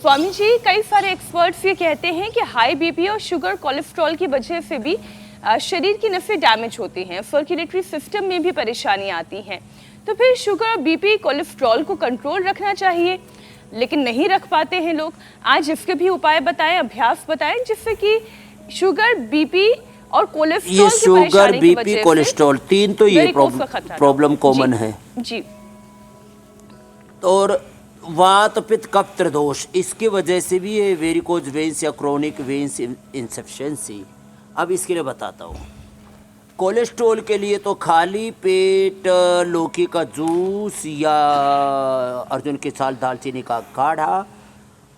स्वामी जी, कई सारे एक्सपर्ट्स ये कहते हैं कि हाई बीपी और शुगर कोलेस्ट्रॉल की वजह से भी शरीर की नसें डैमेज होती हैं, सर्कुलेटरी सिस्टम में भी परेशानी आती हैं। तो फिर शुगर, बीपी, कोलेस्ट्रॉल को कंट्रोल रखना चाहिए, लेकिन नहीं रख पाते हैं लोग। आज इसके भी उपाय बताएं, अभ्यास बताएं, जिससे कि शुगर, बीपी और कोलेस्ट्रॉल ये शुगर, बीपी, कोलेस्ट्रॉल तीन तो ये प्रॉब्लम कॉमन है जी। और वात, पित्त, कफ, त्रिदोष, इसकी वजह से भी ये वेरिकोज वेन्स या क्रोनिक वेन्स इंसफिशिएंसी। अब इसके लिए बताता हूँ। कोलेस्ट्रॉल के लिए तो खाली पेट लौकी का जूस या अर्जुन के साल दालचीनी का काढ़ा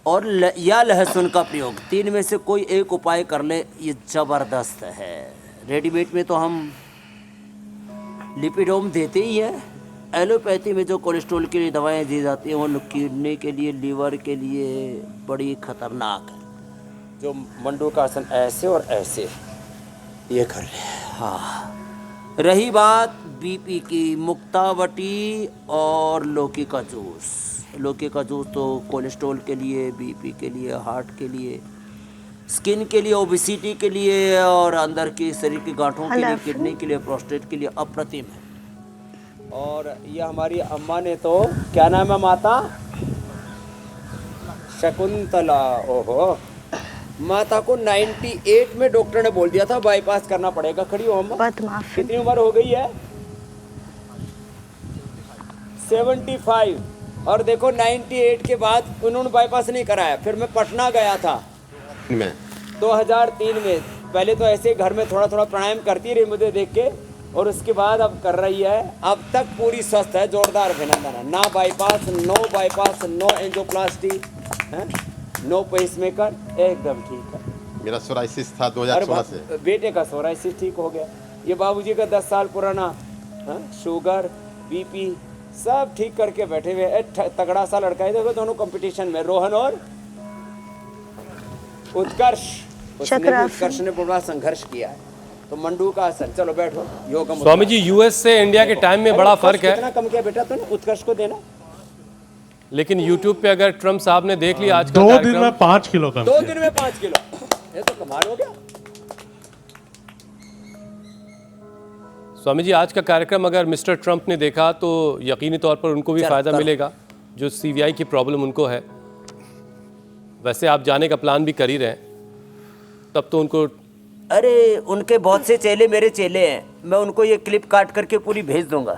और या लहसुन का प्रयोग, तीन में से कोई एक उपाय कर ले, ये ज़बरदस्त है। रेडीमेड में तो हम लिपिडोम देते ही हैं। एलोपैथी में जो कोलेस्ट्रॉल के लिए दवाएं दी जाती हैं वो किडनी के लिए, लीवर के लिए बड़ी खतरनाक है। जो मंडूकासन ऐसे और ऐसे ये कर ले। हाँ, रही बात बीपी की, मुक्तावटी और लौकी का जूस। लौकी का जूस तो कोलेस्ट्रॉल के लिए, बीपी के लिए, हार्ट के लिए, स्किन के लिए, ओबेसिटी के लिए और अंदर की शरीर की गांठों के लिए, किडनी के लिए, प्रोस्टेट के लिए अप्रतिम है। और ये हमारी अम्मा ने तो, क्या नाम है माता? शकुंतला। ओहो, माता को 98 में डॉक्टर ने बोल दिया था बाईपास करना पड़ेगा। खड़ी हो अम्मा। कितनी उम्र हो गई है? 75। और देखो 98 के बाद उन्होंने बाईपास नहीं कराया। फिर मैं पटना गया था 2003 में। पहले तो ऐसे घर में थोड़ा थोड़ा प्राणायाम करती रही मुझे देख के, और उसके बाद अब कर रही है। अब तक पूरी स्वस्थ है, जोरदार अभिनंदन है। ना bypass, no angioplasty, no pacemaker, एकदम ठीक है। मेरा सोराइसिस था 2016 से। बेटे का सोराइसिस ठीक हो गया। ये बाबूजी का 10 साल पुराना शुगर, बीपी सब ठीक करके बैठे हुए। तगड़ा सा लड़का है, देखो दोनों कंपटीशन में, रोहन और उत्कर्ष। उत्कर्ष ने बड़ा संघर्ष किया है। तो मंडू का आसन, चलो बैठो। योग स्वामी जी, यूएस से इंडिया के टाइम में बड़ा फर्क है। कितना कम किया बेटा तुमने? उत्कर्ष को देना। लेकिन YouTube पे अगर ट्रम्प साहब ने देख लिया आज का 2 दिन में 5 किलो कम। 2 दिन में 5 किलो, ये तो कमाल हो गया। स्वामी जी, आज का कार्यक्रम अगर मिस्टर ट्रम्प ने देखा तो यकीनी तौर पर उनको भी फायदा मिलेगा, जो CVI की प्रॉब्लम उनको है। वैसे आप जाने का प्लान भी कर ही रहे हैं, तब तो उनको, अरे उनके बहुत से चेले मेरे चेले हैं, मैं उनको ये क्लिप काट करके पूरी भेज दूंगा।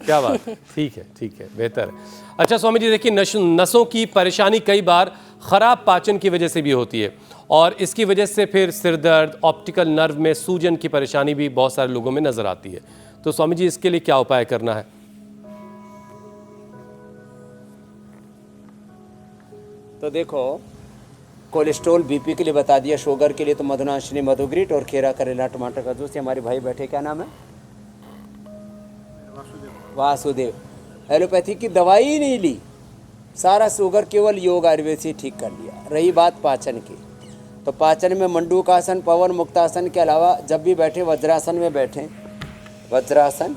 क्या बात है, ठीक है, बेहतर है। अच्छा स्वामी जी, देखिए नसों की परेशानी कई बार ख़राब पाचन की वजह से भी होती है, और इसकी वजह से फिर सिर दर्द, ऑप्टिकल नर्व में सूजन की परेशानी भी बहुत सारे लोगों में नज़र आती है। तो स्वामी जी, इसके लिए क्या उपाय करना है? तो देखो, कोलेस्ट्रॉल, बीपी के लिए बता दिया, शुगर के लिए तो मधुनाशिनी, मधुग्रीट और खीरा, करेला, टमाटर का जूस। हमारे भाई बैठे, क्या नाम है? वासुदेव। एलोपैथी की दवाई ही नहीं ली, सारा शुगर केवल योग आयुर्वेद से ठीक कर लिया। रही बात पाचन की, तो पाचन में मंडूकासन, पवन मुक्तासन के अलावा जब भी बैठे वज्रासन में बैठें। वज्रासन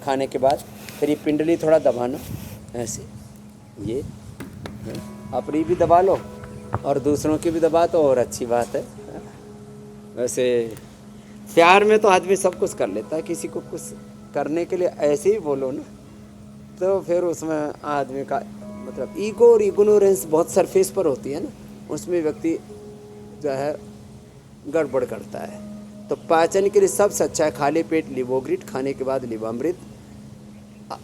खाने के बाद फिर ये पिंडली थोड़ा दबाना, ऐसे ये अपनी भी दबा लो और दूसरों की भी दबा तो और अच्छी बात है। वैसे प्यार में तो आदमी सब कुछ कर लेता है, किसी को कुछ करने के लिए ऐसे ही बोलो ना, तो फिर उसमें आदमी का मतलब ईगो और इग्नोरेंस बहुत सरफेस पर होती है ना, उसमें व्यक्ति जो है गड़बड़ करता है। तो पाचन के लिए सबसे अच्छा है खाली पेट लिवोग्रिट, खाने के बाद लिवामृत।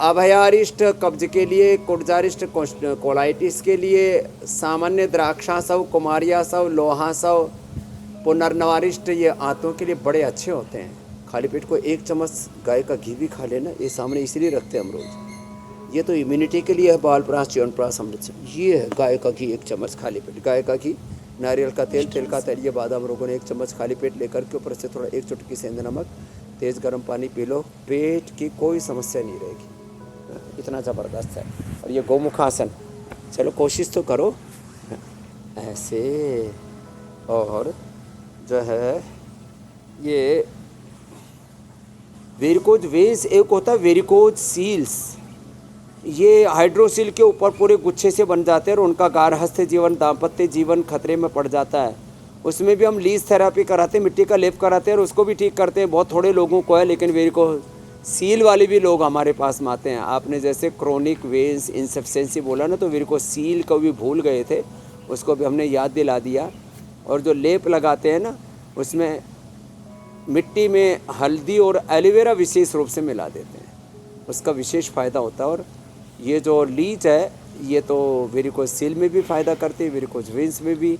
अभयारिष्ट कब्ज के लिए, कुटजारिष्ट कोलाइटिस के लिए, सामान्य द्राक्षासव, कुमारियासव, लोहासव, पुनर्नवारिष्ट ये आंतों के लिए बड़े अच्छे होते हैं। खाली पेट को 1 चम्मच गाय का घी भी खा लेना, ये सामने इसलिए रखते हैं हम रोज। ये तो इम्यूनिटी के लिए है, बालप्रास, च्यवनप्राश, अमृत। ये है गाय का घी 1 चम्मच खाली पेट, गाय का घी, नारियल का तेल, तिल का तेल, ये बादाम, रोगन 1 चम्मच खाली पेट लेकर के ऊपर से थोड़ा 1 चुटकी सेंध नमक, तेज़ गर्म पानी पी लो, पेट की कोई समस्या नहीं रहेगी। इतना ज़बरदस्त है। और ये गोमुखासन, चलो कोशिश तो करो ऐसे। और जो है ये वेरिकोज वेन्स, एक होता है वेरिकोज सील्स, ये हाइड्रोसील के ऊपर पूरे गुच्छे से बन जाते हैं और उनका गार्हस्थ जीवन, दाम्पत्य जीवन खतरे में पड़ जाता है। उसमें भी हम लीज थेरापी कराते हैं, मिट्टी का लेप कराते हैं और उसको भी ठीक करते हैं। बहुत थोड़े लोगों को है, लेकिन वेरिकोसील वाले भी लोग हमारे पास में आते हैं। आपने जैसे क्रोनिक वेन्स इंसफिशिएंसी बोला ना, तो वेरिकोसील को भी भूल गए थे, उसको भी हमने याद दिला दिया। और जो लेप लगाते हैं ना, उसमें मिट्टी में हल्दी और एलोवेरा विशेष रूप से मिला देते हैं, उसका विशेष फ़ायदा होता है। और ये जो लीच है, ये तो वेरिकोसील में भी फ़ायदा करती है, वेरिकोज वेन्स में भी।